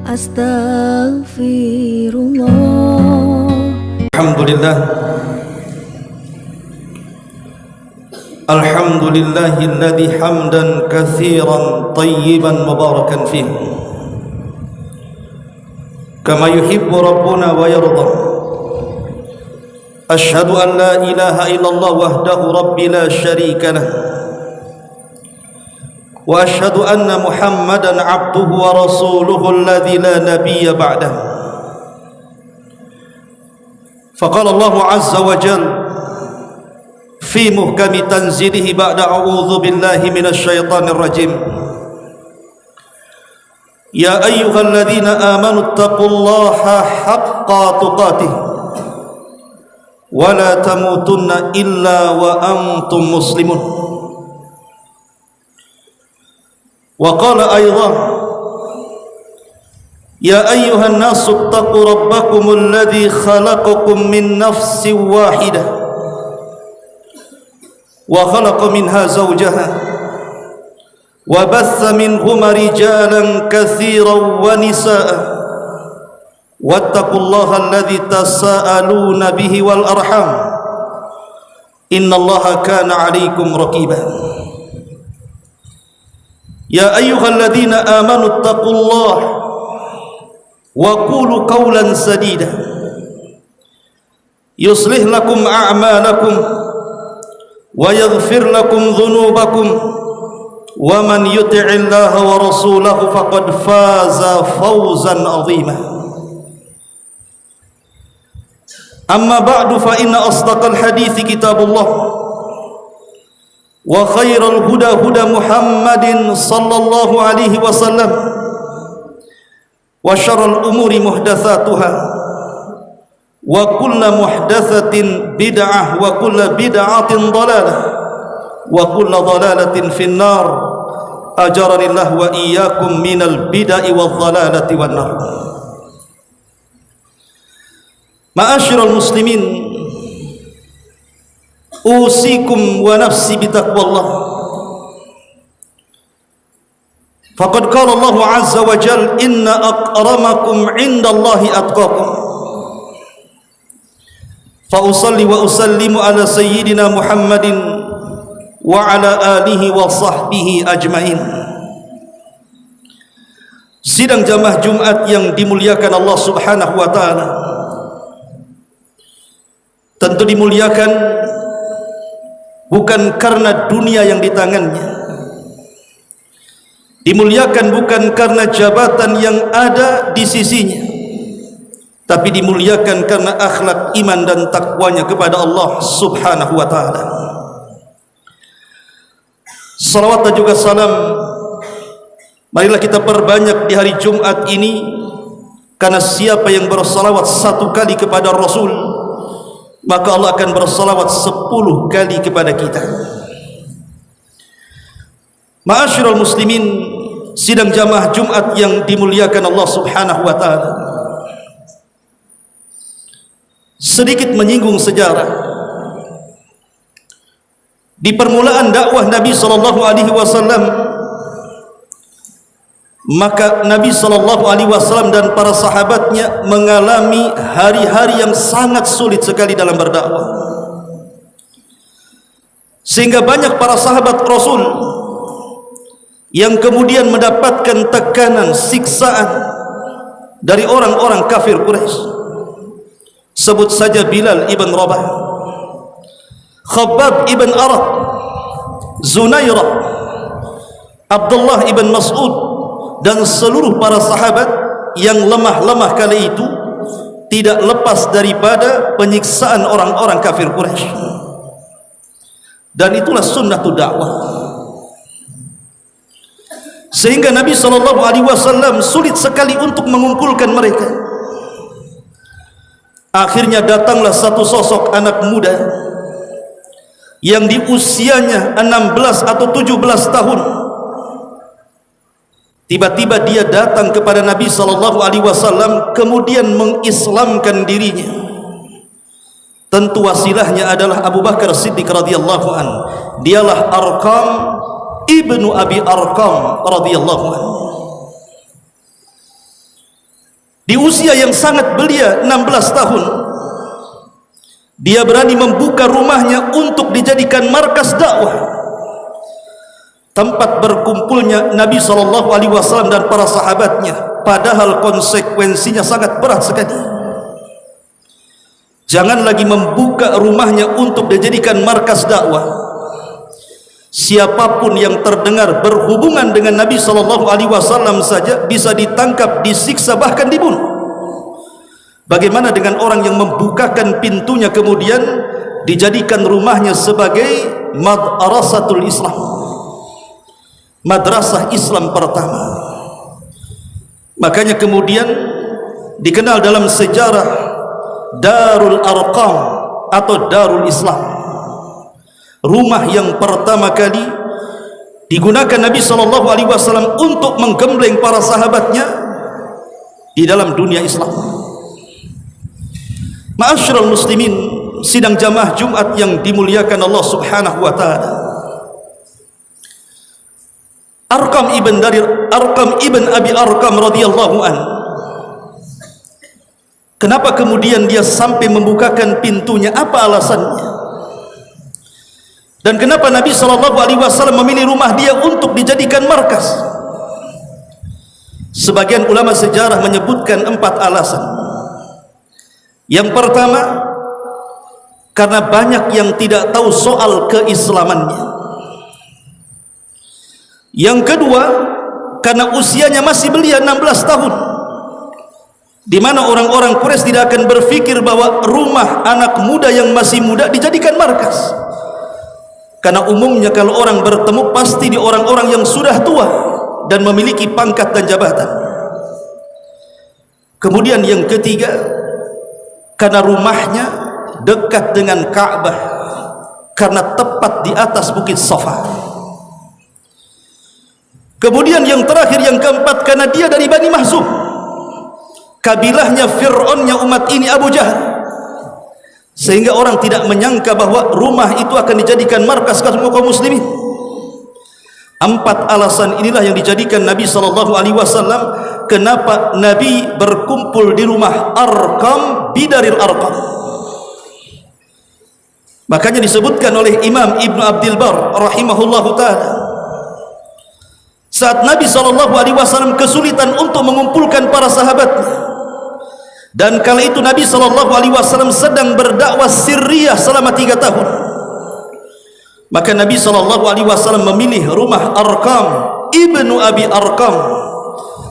Astaghfirullah. Alhamdulillahilladzi hamdan katsiran tayyiban mubarakan fihi kama yuhibbu rabbuna wa yarda. Asyhadu an la ilaha illallah wahdahu rabbi la syarika lah wa asyhadu anna Muhammadan abduhu wa rasuluhu alladzi la nabiyya ba'dah. Faqala Allah azza wa jalla fi muhkami tanzilihi ba'da a'udzu billahi minasy syaithanir rajim. Ya ayyuhalladzina amanu taqullaha haqqa tuqatih wa la tamutunna illa wa antum muslimun. Wa qala aidan ya ayyuhan nasu taqu rabbakumul ladzi khalaqakum min nafsin wahidah wa khalaqa minha zawjaha wa batha minhuma rijalan katsiran wa nisaa wattaqullaha alladzi tasaaluna bihi wal arham innallaha kana 'alaikum raqiba. Ya ayyuhalladzina amanu taqullaha wa qulu qawlan sadida yuslih lakum a'malakum wa yaghfir lakum dhunubakum wa man yuti'illaha wa rasulahu faqad faza fawzan 'azima. Amma ba'du fa inna asdaqal hadithi kitabullah wa khairal huda huda Muhammadin sallallahu alaihi wasallam wa syarrul umuri muhdatsatuha wa kullu muhdatsatin bid'ah wa kullu bid'atin dhalalah wa kullu dhalalatin finnar. Ajaranillah wa iyyakum minal bid'ah wadh dhalalati wan nar. Ma'asyiral muslimin, usikum wa nafsi bitaqwallah. Faqad qala Allah azza wa jalla inna akramakum 'indallahi atqakum. Fa usalli wa usallimu ala sayyidina Muhammadin wa ala alihi wa sahbihi ajmain. Sidang jamaah Jumat yang dimuliakan Allah Subhanahu wa taala, tentu dimuliakan bukan karena dunia yang di tangannya, dimuliakan bukan karena jabatan yang ada di sisinya, tapi dimuliakan karena akhlak iman dan takwanya kepada Allah Subhanahu wa taala. Salawat dan juga salam marilah kita perbanyak di hari Jumat ini, karena siapa yang bersalawat satu kali kepada Rasul, maka Allah akan bersalawat 10 kali kepada kita. Ma'asyiral muslimin, sidang jamaah Jumat yang dimuliakan Allah Subhanahu wa taala, sedikit menyinggung sejarah. Di permulaan dakwah Nabi sallallahu alaihi wasallam, maka Nabi sallallahu alaihi wasallam dan para sahabatnya mengalami hari-hari yang sangat sulit sekali dalam berdakwah, sehingga banyak para sahabat Rasul yang kemudian mendapatkan tekanan, siksaan dari orang-orang kafir Quraisy. Sebut saja Bilal ibn Rabah, Khabbab ibn Arat, Zunairah, Abdullah ibn Mas'ud, dan seluruh para sahabat yang lemah-lemah kali itu tidak lepas daripada penyiksaan orang-orang kafir Quraisy. Dan itulah sunnatul dakwah, sehingga Nabi SAW sulit sekali untuk mengumpulkan mereka. Akhirnya datanglah satu sosok anak muda yang di usianya 16 atau 17 tahun. Tiba-tiba dia datang kepada Nabi SAW, kemudian mengislamkan dirinya. Tentu wasilahnya adalah Abu Bakar Siddiq radhiyallahu an. Dialah Arqam ibnu Abi Arqam radhiyallahu an. usia yang sangat belia, 16 tahun, dia berani membuka rumahnya untuk dijadikan markas dakwah, tempat berkumpulnya Nabi SAW dan para sahabatnya. Padahal konsekuensinya sangat berat sekali. Jangan lagi membuka rumahnya untuk dijadikan markas dakwah. Siapapun yang terdengar berhubungan dengan Nabi SAW saja bisa ditangkap, disiksa, bahkan dibunuh. Bagaimana dengan orang yang membukakan pintunya kemudian dijadikan rumahnya sebagai madrasatul Islam, madrasah Islam pertama? Makanya kemudian dikenal dalam sejarah Darul Arqam atau Darul Islam, rumah yang pertama kali digunakan Nabi SAW untuk menggembleng para sahabatnya di dalam dunia Islam. Ma'asyiral muslimin, sidang jamaah Jumat yang dimuliakan Allah Subhanahu wa taala. Arqam ibn Abi Arqam radhiyallahu an. Kenapa kemudian dia sampai membukakan pintunya? Apa alasannya? Dan kenapa Nabi SAW memilih rumah dia untuk dijadikan markas? Sebagian ulama sejarah menyebutkan 4 alasan. Yang pertama, karena banyak yang tidak tahu soal keislamannya. Yang kedua, karena usianya masih belia, 16 tahun, di mana orang-orang Quraisy tidak akan berpikir bahwa rumah anak muda yang masih muda dijadikan markas. Karena umumnya kalau orang bertemu pasti di orang-orang yang sudah tua dan memiliki pangkat dan jabatan. Kemudian yang ketiga, karena rumahnya dekat dengan Ka'bah, karena tepat di atas bukit Safa. Kemudian yang terakhir, yang keempat, karena dia dari Bani Mahzum, kabilahnya Fir'aunnya umat ini, Abu Jahal, sehingga orang tidak menyangka bahwa rumah itu akan dijadikan markas kaum muslimin. 4 alasan inilah yang dijadikan Nabi SAW kenapa Nabi berkumpul di rumah Arqam bidaril Arqam. Makanya disebutkan oleh Imam Ibnu Abdul Bar rahimahullahu ta'ala, saat Nabi SAW kesulitan untuk mengumpulkan para sahabatnya, dan kala itu Nabi SAW sedang berdakwah sirriyah selama 3 tahun, maka Nabi SAW memilih rumah Arqam ibnu Abi Arqam,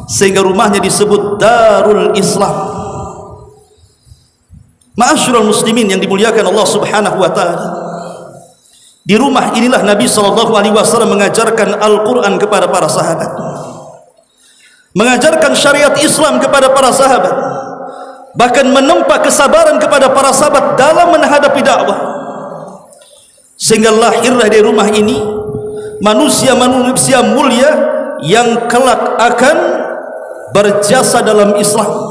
sehingga rumahnya disebut Darul Islam. Ma'asyiral muslimin yang dimuliakan Allah Subhanahu wa taala, di rumah inilah Nabi SAW mengajarkan Al-Quran kepada para sahabat, mengajarkan syariat Islam kepada para sahabat, bahkan menempa kesabaran kepada para sahabat dalam menghadapi dakwah, sehingga lahirlah dari rumah ini manusia-manusia mulia yang kelak akan berjasa dalam Islam.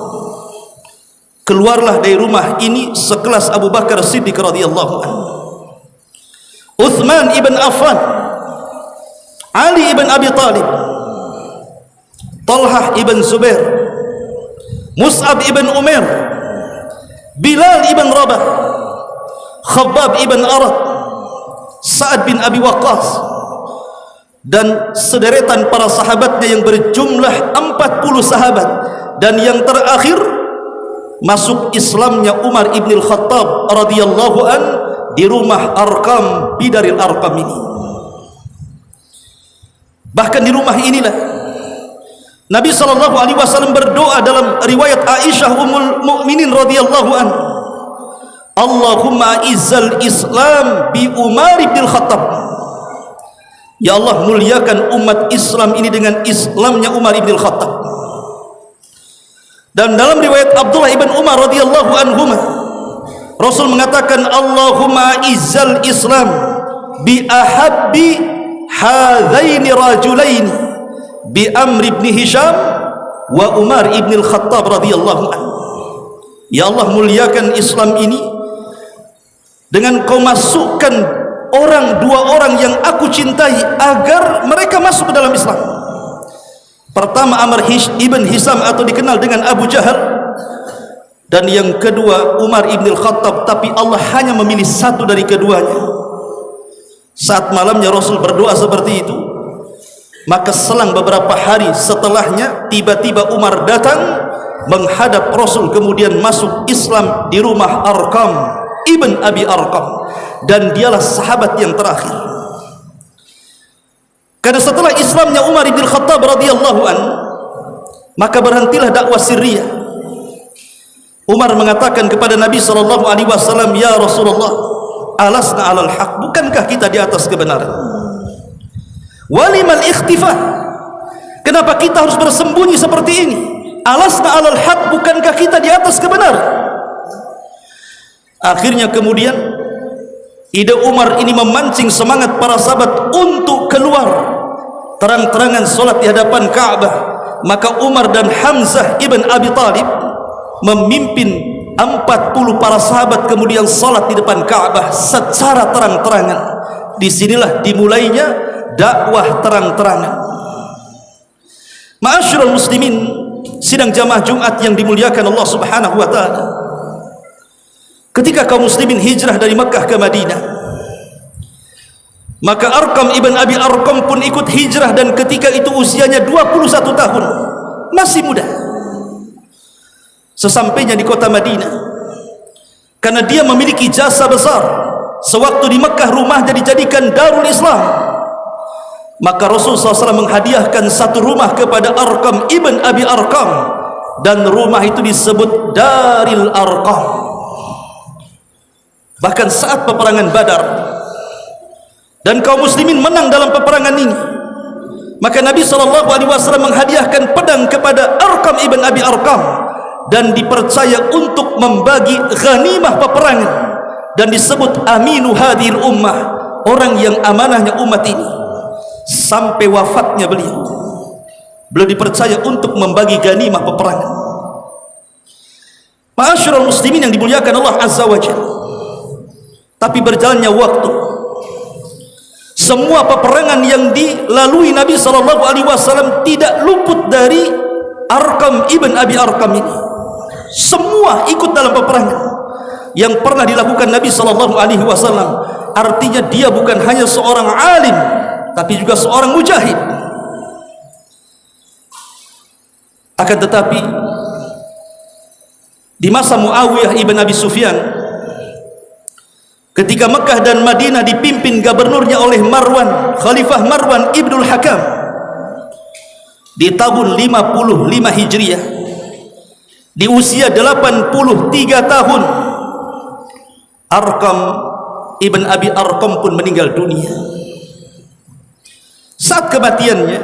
Keluarlah dari rumah ini sekelas Abu Bakar Siddiq radhiyallahu anhu, Uthman ibn Affan, Ali ibn Abi Talib, Talhah ibn Zubair, Mus'ab ibn Umair, Bilal ibn Rabah, Khabbab ibn Arad, Sa'ad bin Abi Waqqas, dan sederetan para sahabatnya yang berjumlah 40 sahabat. Dan yang terakhir, masuk Islamnya Umar ibn al-Khattab radhiyallahu an di rumah Arqam bidaril Arqam ini. Bahkan di rumah inilah Nabi SAW berdoa dalam riwayat Aisyah Ummul Mukminin radhiyallahu an, Allahumma izzal Islam bi Umar ibn al-Khattab. Ya Allah, muliakan umat Islam ini dengan Islamnya Umar ibn al-Khattab. Dan dalam riwayat Abdullah ibn Umar radhiyallahu anhuma, Rasul mengatakan, Allahumma izzal Islam bi ahabbi hadzaini rajulaini bi Amr ibn Hisham wa Umar ibn al-Khattab radhiyallahu anhu. Ya Allah, muliakan Islam ini dengan kau masukkan dua orang yang aku cintai agar mereka masuk ke dalam Islam. Pertama, Amr ibn Hisham atau dikenal dengan Abu Jahal, dan yang kedua Umar ibn al-Khattab, tapi Allah hanya memilih satu dari keduanya. Saat malamnya Rasul berdoa seperti itu, maka selang beberapa hari setelahnya tiba-tiba Umar datang menghadap Rasul, kemudian masuk Islam di rumah Arqam ibn Abi Arqam, dan dialah sahabat yang terakhir. Karena setelah Islamnya Umar ibn Khattab radhiyallahu an, maka berhentilah dakwah sirriyah. Umar mengatakan kepada Nabi SAW, ya Rasulullah, alasna alal haq, bukankah kita di atas kebenaran? Walimal ikhtifa, kenapa kita harus bersembunyi seperti ini? Alasna alal haq, bukankah kita di atas kebenaran? Akhirnya kemudian ide Umar ini memancing semangat para sahabat untuk keluar terang-terangan solat di hadapan Ka'bah. Maka Umar dan Hamzah ibn Abi Talib memimpin 40 para sahabat kemudian salat di depan Ka'bah secara terang-terangan. Disinilah dimulainya dakwah terang-terangan. Ma'asyiral muslimin, sidang jamaah Jumat yang dimuliakan Allah Subhanahu wa taala, ketika kaum muslimin hijrah dari Makkah ke Madinah, maka Arqam ibn Abi Arqam pun ikut hijrah, dan ketika itu usianya 21 tahun, masih muda. Sesampainya di kota Madinah, karena dia memiliki jasa besar, sewaktu di Makkah rumahnya dijadikan Darul Islam, maka Rasulullah SAW menghadiahkan satu rumah kepada Arqam ibn Abi Arqam, dan rumah itu disebut Daril Arqam. Bahkan saat peperangan Badar dan kaum muslimin menang dalam peperangan ini, maka Nabi SAW menghadiahkan pedang kepada Arqam ibn Abi Arqam, dan dipercaya untuk membagi ghanimah peperangan, dan disebut aminu hadhil ummah, orang yang amanahnya umat ini. Sampai wafatnya beliau dipercaya untuk membagi ghanimah peperangan. Ma'asyiral muslimin yang dimuliakan Allah Azza wa Jalla, tapi berjalannya waktu, semua peperangan yang dilalui Nabi SAW tidak luput dari Arqam ibn Abi Arqam ini. Semua ikut dalam peperangan yang pernah dilakukan Nabi SAW. Artinya dia bukan hanya seorang alim, tapi juga seorang mujahid. Akan tetapi di masa Muawiyah ibn Abi Sufyan, ketika Mekah dan Madinah dipimpin gubernurnya oleh Marwan, Khalifah Marwan ibnul Hakam, di tahun 55 Hijriah, di usia 83 tahun, Arqam ibn Abi Arqam pun meninggal dunia. Saat kematiannya,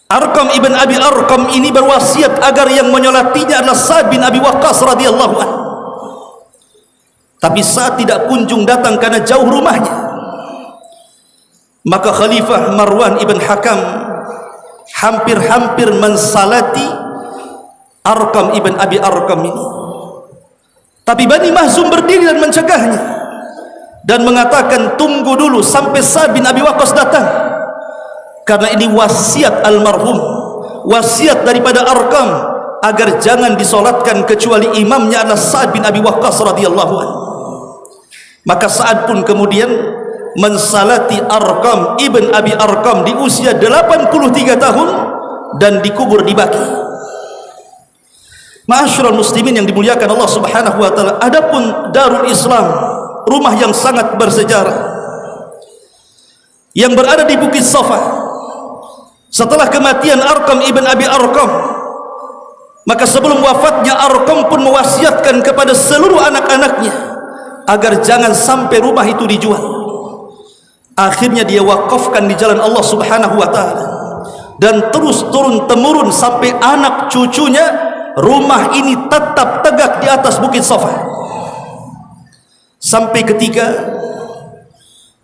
Arqam ibn Abi Arqam ini berwasiat agar yang menyolatinya adalah Sa'ad bin Abi Waqqas radhiyallahu anhu. Tapi saat tidak kunjung datang karena jauh rumahnya, maka Khalifah Marwan ibn Hakam hampir-hampir mensalati Arqam ibn Abi Arqam ini. Tapi Bani Mahzum berdiri dan mencegahnya, dan mengatakan, tunggu dulu sampai Sa'ad bin Abi Waqqas datang, karena ini wasiat almarhum, wasiat daripada Arqam, agar jangan disolatkan kecuali imamnya adalah Sa'ad bin Abi Waqqas radhiyallahu anhu. Maka Sa'ad pun kemudian mensalati Arqam ibn Abi Arqam di usia 83 tahun, dan dikubur di Baqi. Ma'asyiral muslimin yang dimuliakan Allah Subhanahu wa taala, adapun Darul Islam, rumah yang sangat bersejarah yang berada di Bukit Safa, setelah kematian Arqam ibn Abi Arqam, maka sebelum wafatnya Arqam pun mewasiatkan kepada seluruh anak-anaknya agar jangan sampai rumah itu dijual. Akhirnya dia wakafkan di jalan Allah Subhanahu wa taala, dan terus turun temurun sampai anak cucunya, rumah ini tetap tegak di atas Bukit Safa. Sampai ketika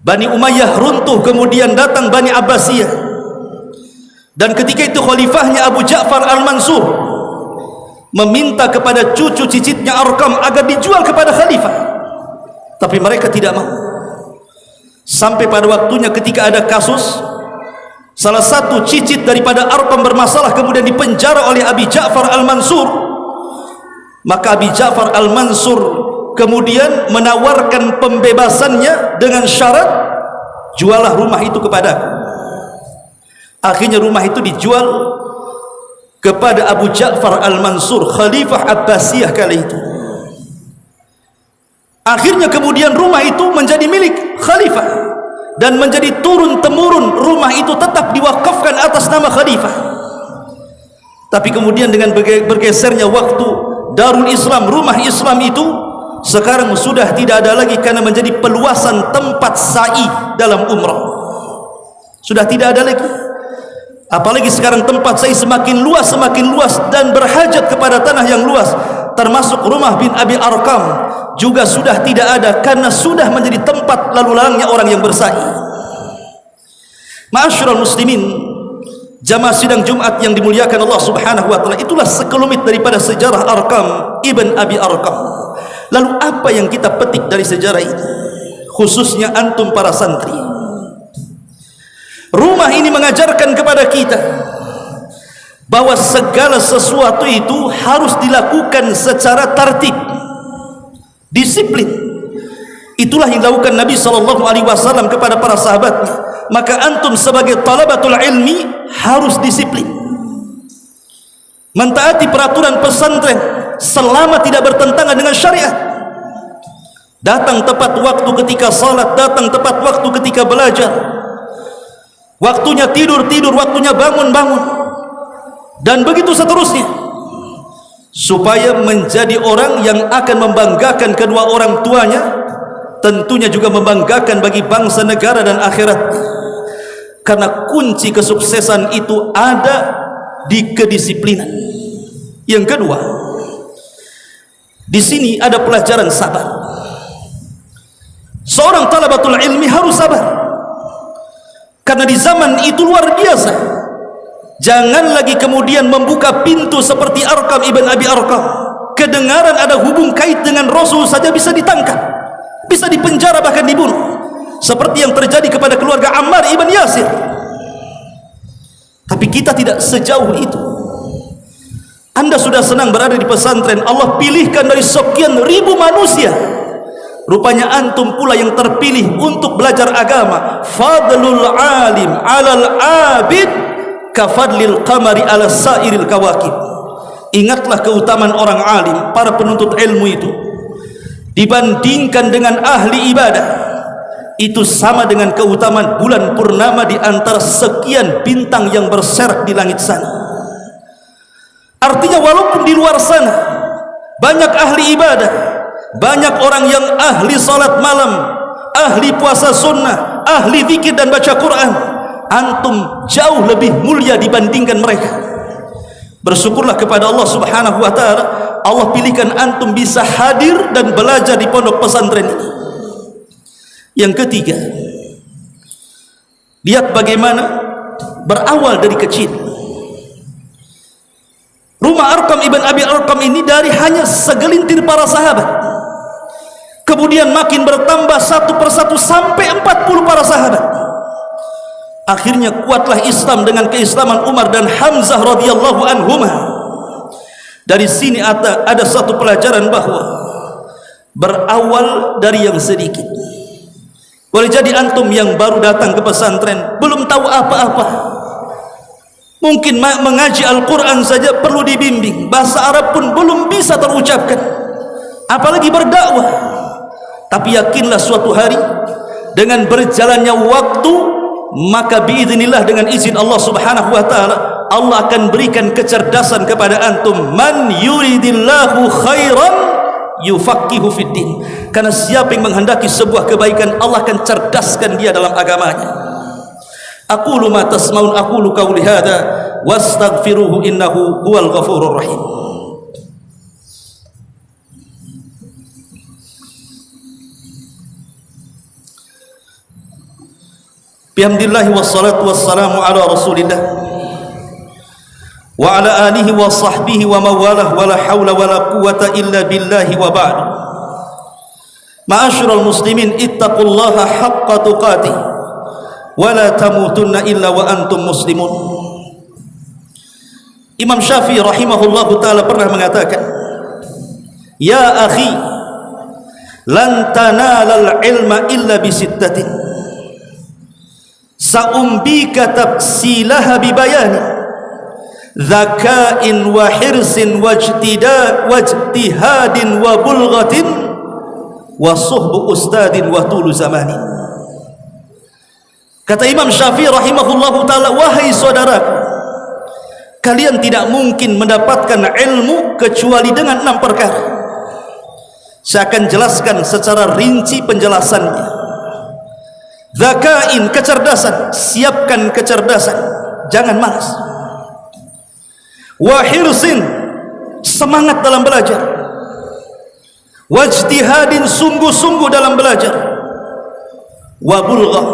Bani Umayyah runtuh, kemudian datang Bani Abbasiyah, dan ketika itu khalifahnya Abu Ja'far Al-Mansur meminta kepada cucu cicitnya Arqam agar dijual kepada khalifah, tapi mereka tidak mau. Sampai pada waktunya ketika ada kasus, salah satu cicit daripada Arqam bermasalah, kemudian dipenjara oleh Abi Ja'far Al-Mansur, Maka Abi Ja'far Al-Mansur kemudian menawarkan pembebasannya dengan syarat, jualah rumah itu kepadaku. Akhirnya rumah itu dijual kepada Abu Ja'far Al-Mansur, Khalifah Abbasiyah kali itu. Akhirnya kemudian rumah itu menjadi milik Khalifah, dan menjadi turun-temurun rumah itu tetap diwakafkan atas nama Khalifah. Tapi kemudian dengan bergesernya waktu, Darul Islam, rumah Islam itu sekarang sudah tidak ada lagi karena menjadi peluasan tempat sa'i dalam umrah. Sudah tidak ada lagi. Apalagi sekarang tempat sa'i semakin luas dan berhajat kepada tanah yang luas. Termasuk rumah bin Abi Arqam juga sudah tidak ada karena sudah menjadi tempat lalu lalangnya orang yang bersa'i. Ma'asyiral muslimin, jamaah sidang Jumat yang dimuliakan Allah Subhanahu wa taala, itulah sekelumit daripada sejarah Arqam ibn Abi Arqam. Lalu apa yang kita petik dari sejarah ini, khususnya antum para santri? Rumah ini mengajarkan kepada kita bahwa segala sesuatu itu harus dilakukan secara tertib, disiplin. Itulah yang dilakukan Nabi SAW kepada para sahabatnya. Maka antum sebagai talabatul ilmi harus disiplin, mentaati peraturan pesantren selama tidak bertentangan dengan syariat. Datang tepat waktu ketika salat, datang tepat waktu ketika belajar, waktunya tidur, waktunya bangun, dan begitu seterusnya, supaya menjadi orang yang akan membanggakan kedua orang tuanya, tentunya juga membanggakan bagi bangsa, negara, dan akhirat. Karena kunci kesuksesan itu ada di kedisiplinan. Yang kedua, di sini ada pelajaran sabar. Seorang talabatul ilmi harus sabar, karena di zaman itu luar biasa. Jangan lagi kemudian membuka pintu seperti Arqam ibn Abi Arqam. Kedengaran ada hubung kait dengan Rasul saja bisa ditangkap, bisa dipenjara, bahkan dibunuh, seperti yang terjadi kepada keluarga Ammar ibn Yasir. Tapi kita tidak sejauh itu. Anda sudah senang berada di pesantren, Allah pilihkan dari sekian ribu manusia, rupanya antum pula yang terpilih untuk belajar agama. Fadlul alim alal abid kafadlil qamari ala sairil kawakib. Ingatlah keutamaan orang alim, para penuntut ilmu itu, dibandingkan dengan ahli ibadah, itu sama dengan keutamaan bulan purnama di antara sekian bintang yang berserak di langit sana. Artinya walaupun di luar sana banyak ahli ibadah, banyak orang yang ahli salat malam, ahli puasa sunnah, ahli zikir dan baca Quran, antum jauh lebih mulia dibandingkan mereka. Bersyukurlah kepada Allah Subhanahu wa taala, Allah pilihkan antum bisa hadir dan belajar di pondok pesantren ini. Yang ketiga, lihat bagaimana berawal dari kecil. Rumah Arqam ibn Abi Arqam ini dari hanya segelintir para sahabat, kemudian makin bertambah satu persatu sampai 40 para sahabat. Akhirnya kuatlah Islam dengan keislaman Umar dan Hamzah radhiyallahu anhuma. Dari sini ada satu pelajaran bahwa berawal dari yang sedikit. Boleh jadi antum yang baru datang ke pesantren belum tahu apa-apa, mungkin mengaji Al-Quran saja perlu dibimbing, bahasa Arab pun belum bisa terucapkan, apalagi berdakwah. Tapi yakinlah suatu hari dengan berjalannya waktu, maka biidznillah, dengan izin Allah Subhanahu wa taala, Allah akan berikan kecerdasan kepada antum. Man yuridillahu khairan yufaqihu fiddin. Karena siapa yang menghendaki sebuah kebaikan, Allah akan cerdaskan dia dalam agamanya. Aqulu ma tasmaun, aqulu qawli hadza wastaghfiruhu innahu huwal ghafurur rahim. Bihamdillah wassalatu wassalamu ala Rasulillah wa ala alihi wa sahbihi wa mawalah, wa la hawla wa la quwwata illa billahi, wa ba'd. Ma'asyiral muslimin, ittaqullaha haqqa tuqatih wa la tamutunna illa wa antum muslimun. Imam Syafi'i rahimahullahu taala pernah mengatakan, ya akhi, lan tanalal ilma illa bisittatin sa'umbika tafsilaha bibayani dzakain wa hirsin wajtihadin wa bulghatin wa suhbu ustadin wa tulu zamani. Kata Imam Syafi'i rahimahullahu ta'ala, wahai saudaraku, kalian tidak mungkin mendapatkan ilmu kecuali dengan 6 perkara. Saya akan jelaskan secara rinci penjelasannya. Dzakain, kecerdasan, siapkan kecerdasan, jangan malas. Wa hirsin, semangat dalam belajar. Wajtihadin, sungguh-sungguh dalam belajar. Wa bulghah,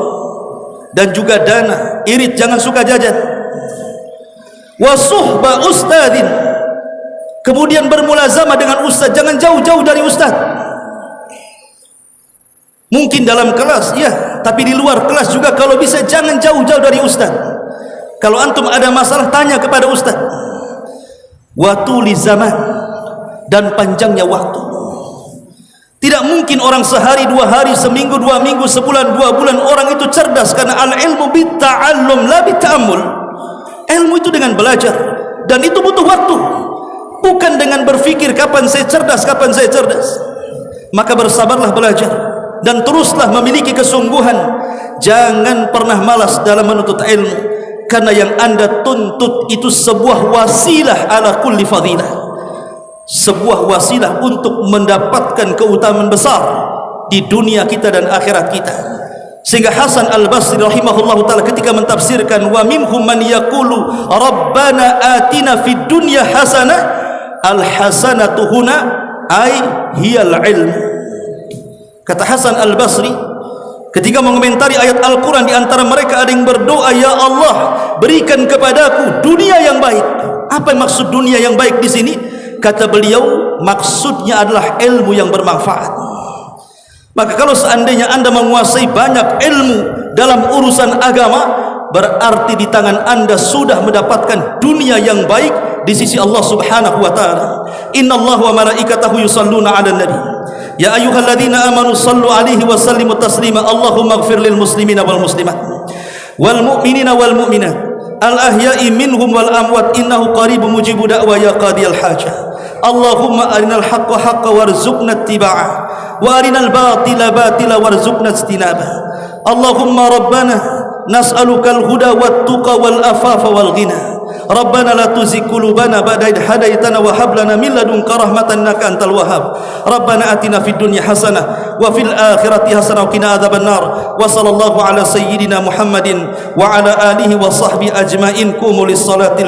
dan juga dana, irit, jangan suka jajan. Wa suhba ustadin, kemudian bermulazamah dengan ustaz, jangan jauh-jauh dari ustaz. Mungkin dalam kelas, ya, tapi di luar kelas juga kalau bisa jangan jauh-jauh dari ustaz. Kalau antum ada masalah, tanya kepada ustaz. Wa tuli zaman, dan panjangnya waktu. Tidak mungkin orang sehari, 2 hari, seminggu, 2 minggu, sebulan, 2 bulan orang itu cerdas, karena al-ilmu bitta'allum la bitta'ammul. Ilmu itu dengan belajar, dan itu butuh waktu, bukan dengan berfikir kapan saya cerdas, kapan saya cerdas. Maka bersabarlah belajar dan teruslah memiliki kesungguhan. Jangan pernah malas dalam menuntut ilmu, karena yang anda tuntut itu sebuah wasilah ala kulli fadilah, sebuah wasilah untuk mendapatkan keutamaan besar di dunia kita dan akhirat kita. Sehingga Hasan Al-Basri rahimahullahu ta'ala ketika mentafsirkan wa minhum man yaqulu rabbana atina fid dunya hasanah, al-hasanatu huna ay hiyal ilm. Kata Hasan Al-Basri ketika mengomentari ayat Al-Quran, di antara mereka ada yang berdoa, ya Allah, berikan kepadaku dunia yang baik. Apa maksud dunia yang baik di sini? Kata beliau, maksudnya adalah ilmu yang bermanfaat. Maka kalau seandainya anda menguasai banyak ilmu dalam urusan agama, berarti di tangan anda sudah mendapatkan dunia yang baik di sisi Allah subhanahu wa ta'ala. Innallaha wa malaikatahu yusalluna ala nabi ya ayyuhalladzina amanu sallu alaihi wa sallimu taslima. Allahumma ighfir lil muslimina wal muslimat wal mu'minina wal mu'minat al ahya'i minhum wal amwat innahu qaribun mujibu da'wa ya qadiyal hajah. Allahumma arinal haqqa haqqa warzuqna ittiba'ah wa arinal batila batila warzuqna ijtinabah. Allahumma rabbana nas'alukal huda wat tuqa wal afafa wal ghina. Rabbana la tuzigh qulubana ba'da idh hadaitana wa hab lana min ladunka rahmatan innaka antal wahhab. Rabbana atina fid dunya hasanah wa fil akhirati hasanah wa qina adzabannar. Wa sallallahu ala sayyidina Muhammadin wa ala alihi wa sahbihi ajmain. Qumu lis salati.